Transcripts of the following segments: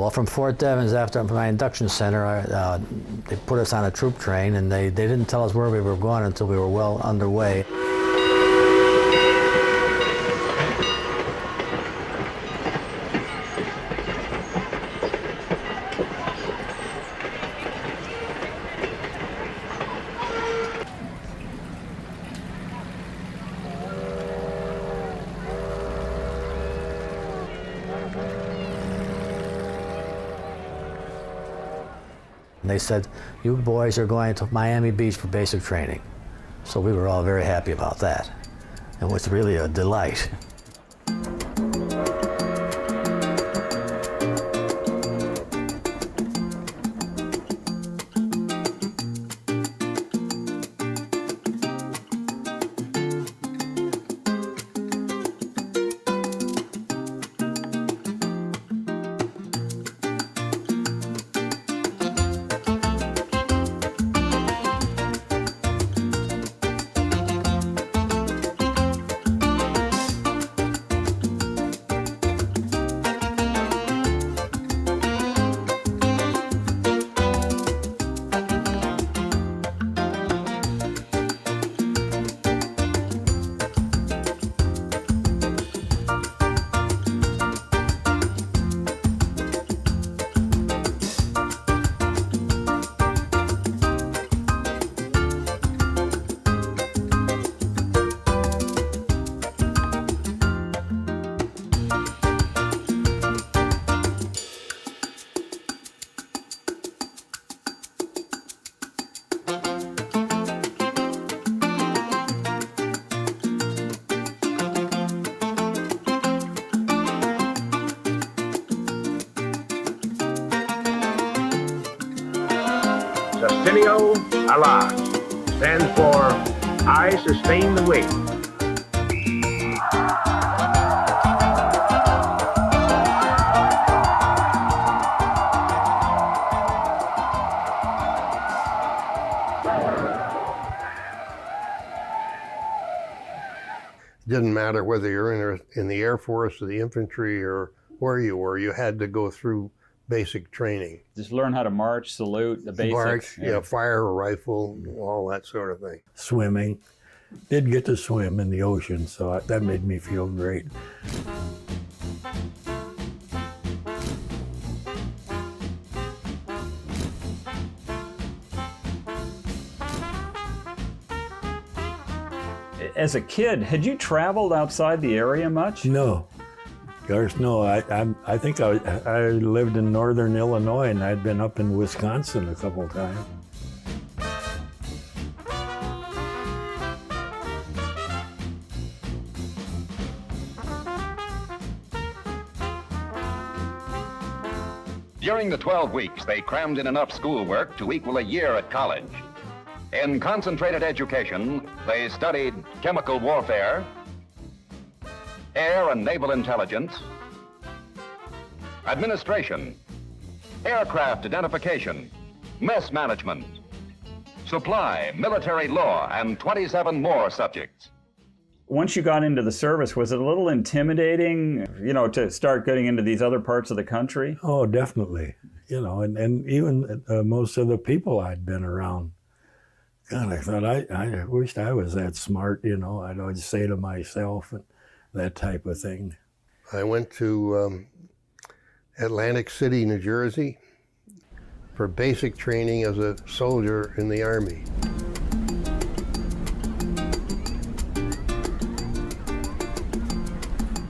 Well, from Fort Devens, after my induction center, they put us on a troop train, and they didn't tell us where we were going until we were well underway. And they said, you boys are going to Miami Beach for basic training. So we were all very happy about that. It was really a delight. Allah stands for I sustain the weight. It didn't matter whether you're in the Air Force or the infantry or where you were, you had to go through basic training. Just learn how to march, salute, the basics. March, yeah, fire a rifle, all that sort of thing. Swimming. Did get to swim in the ocean, so that made me feel great. As a kid, had you traveled outside the area much? No. Gosh, no. I think I lived in northern Illinois, and I'd been up in Wisconsin a couple times. During the 12 weeks, they crammed in enough schoolwork to equal a year at college. In concentrated education, they studied chemical warfare, air and naval intelligence, administration, aircraft identification, mess management, supply, military law, and 27 more subjects. Once you got into the service, was it a little intimidating, to start getting into these other parts of the country? Oh, definitely. And even most of the people I'd been around, God, I thought I wished I was that smart, I'd always say to myself and that type of thing. I went to Atlantic City, New Jersey for basic training as a soldier in the Army.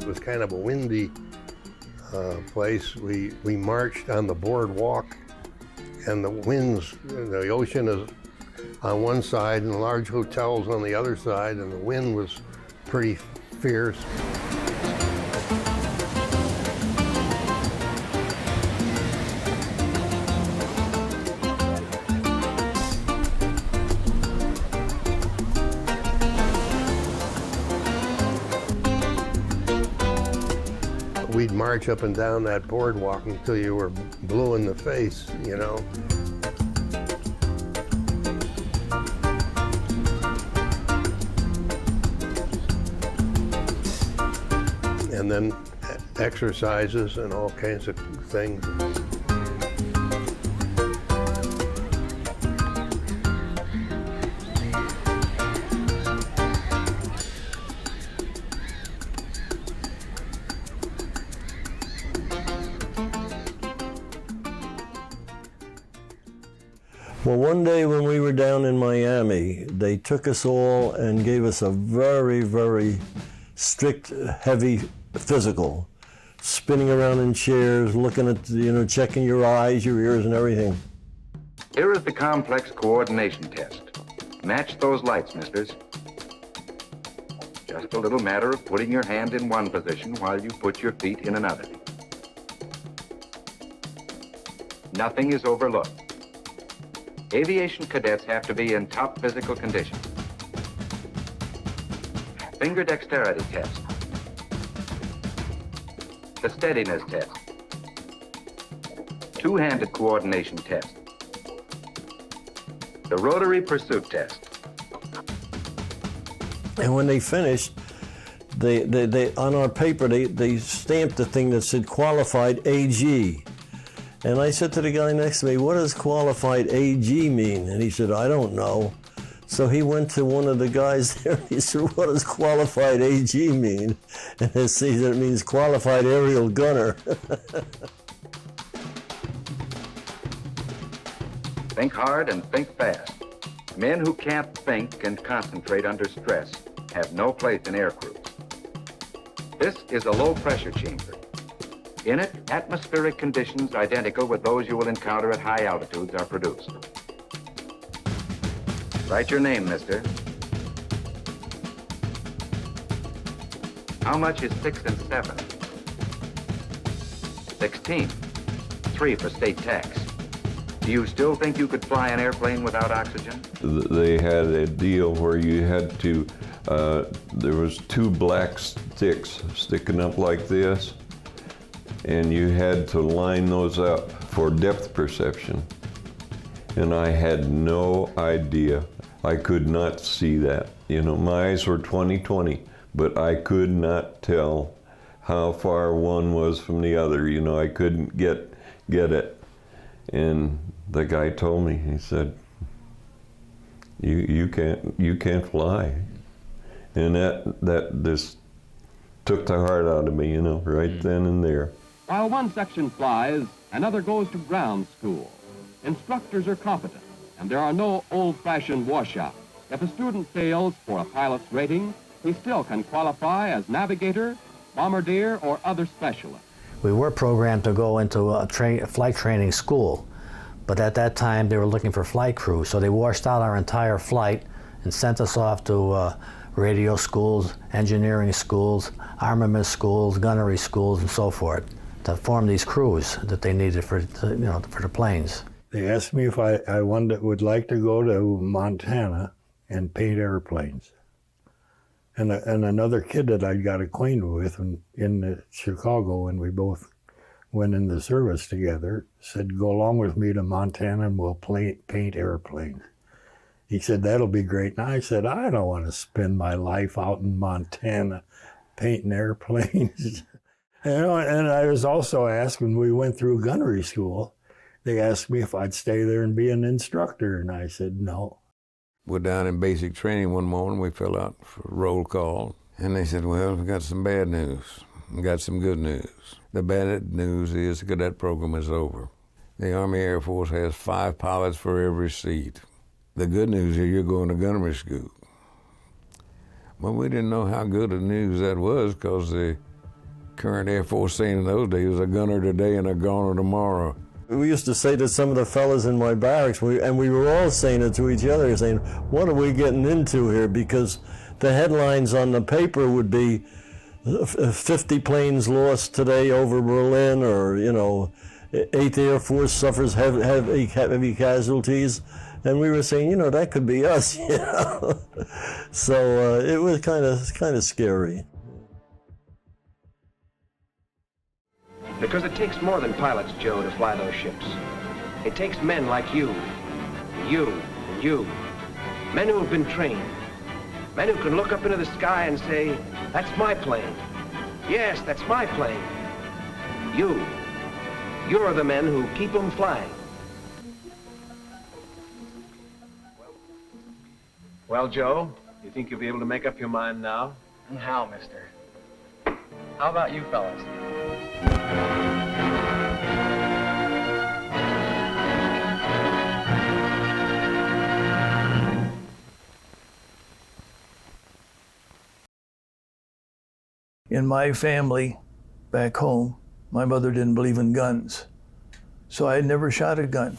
It was kind of a windy place. We marched on the boardwalk, and the winds, the ocean is on one side and the large hotels on the other side, and the wind was pretty fierce. We'd march up and down that boardwalk until you were blue in the face, And then exercises and all kinds of things. Well, one day when we were down in Miami, they took us all and gave us a very, very strict, heavy physical, spinning around in chairs, looking at, checking your eyes, your ears, and everything. Here is the complex coordination test. Match those lights, misters. Just a little matter of putting your hand in one position while you put your feet in another. Nothing is overlooked. Aviation cadets have to be in top physical condition. Finger dexterity test. The steadiness test. Two-handed coordination test. The rotary pursuit test. And when they finished, they on our paper, they stamped the thing that said qualified AG. And I said to the guy next to me, what does qualified AG mean? And he said, I don't know. So he went to one of the guys there and he said, what does qualified AG mean? And he said, it means qualified aerial gunner. Think hard and think fast. Men who can't think and concentrate under stress have no place in air crews. This is a low-pressure chamber. In it, atmospheric conditions identical with those you will encounter at high altitudes are produced. Write your name, mister. How much is 6 and 7? 16. 3 for state tax. Do you still think you could fly an airplane without oxygen? They had a deal where you had to, there was 2 black sticks sticking up like this, and you had to line those up for depth perception. And I had no idea. I could not see that. My eyes were 20/20, but I could not tell how far one was from the other. I couldn't get it. And the guy told me, he said, you can't fly. And that just took the heart out of me, right then and there. While one section flies, another goes to ground school. Instructors are competent, and there are no old-fashioned washouts. If a student fails for a pilot's rating, he still can qualify as navigator, bombardier, or other specialist. We were programmed to go into a flight training school, but at that time they were looking for flight crews, so they washed out our entire flight and sent us off to radio schools, engineering schools, armament schools, gunnery schools, and so forth, to form these crews that they needed for the planes. They asked me if I would like to go to Montana and paint airplanes. And another kid that I got acquainted with in Chicago, and we both went in the service together, said, go along with me to Montana and we'll paint airplanes. He said, that'll be great. And I said, I don't want to spend my life out in Montana painting airplanes. And I was also asked when we went through gunnery school, they asked me if I'd stay there and be an instructor, and I said no. We're down in basic training one morning. We fill out for roll call, and they said, well, we got some bad news. We got some good news. The bad news is the cadet program is over. The Army Air Force has 5 pilots for every seat. The good news is you're going to gunnery school. Well, we didn't know how good of news that was, because the current Air Force saying in those days was a gunner today and a goner tomorrow. We used to say to some of the fellas in my barracks, and we were all saying it to each other, saying, what are we getting into here? Because the headlines on the paper would be 50 planes lost today over Berlin, or 8th Air Force suffers heavy casualties. And we were saying, that could be us, So it was kind of scary. Because it takes more than pilots, Joe, to fly those ships. It takes men like you, and you, and you. Men who have been trained. Men who can look up into the sky and say, that's my plane. Yes, that's my plane. You. You're the men who keep them flying. Well, Joe, you think you'll be able to make up your mind now? And how, mister? How about you fellas? In my family, back home, my mother didn't believe in guns, so I had never shot a gun.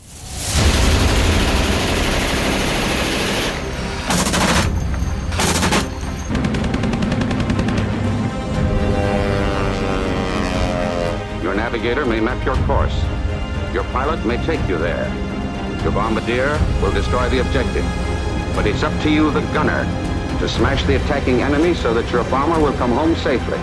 Your navigator may map your course. Your pilot may take you there. Your bombardier will destroy the objective. But it's up to you, the gunner, to smash the attacking enemy so that your bomber will come home safely.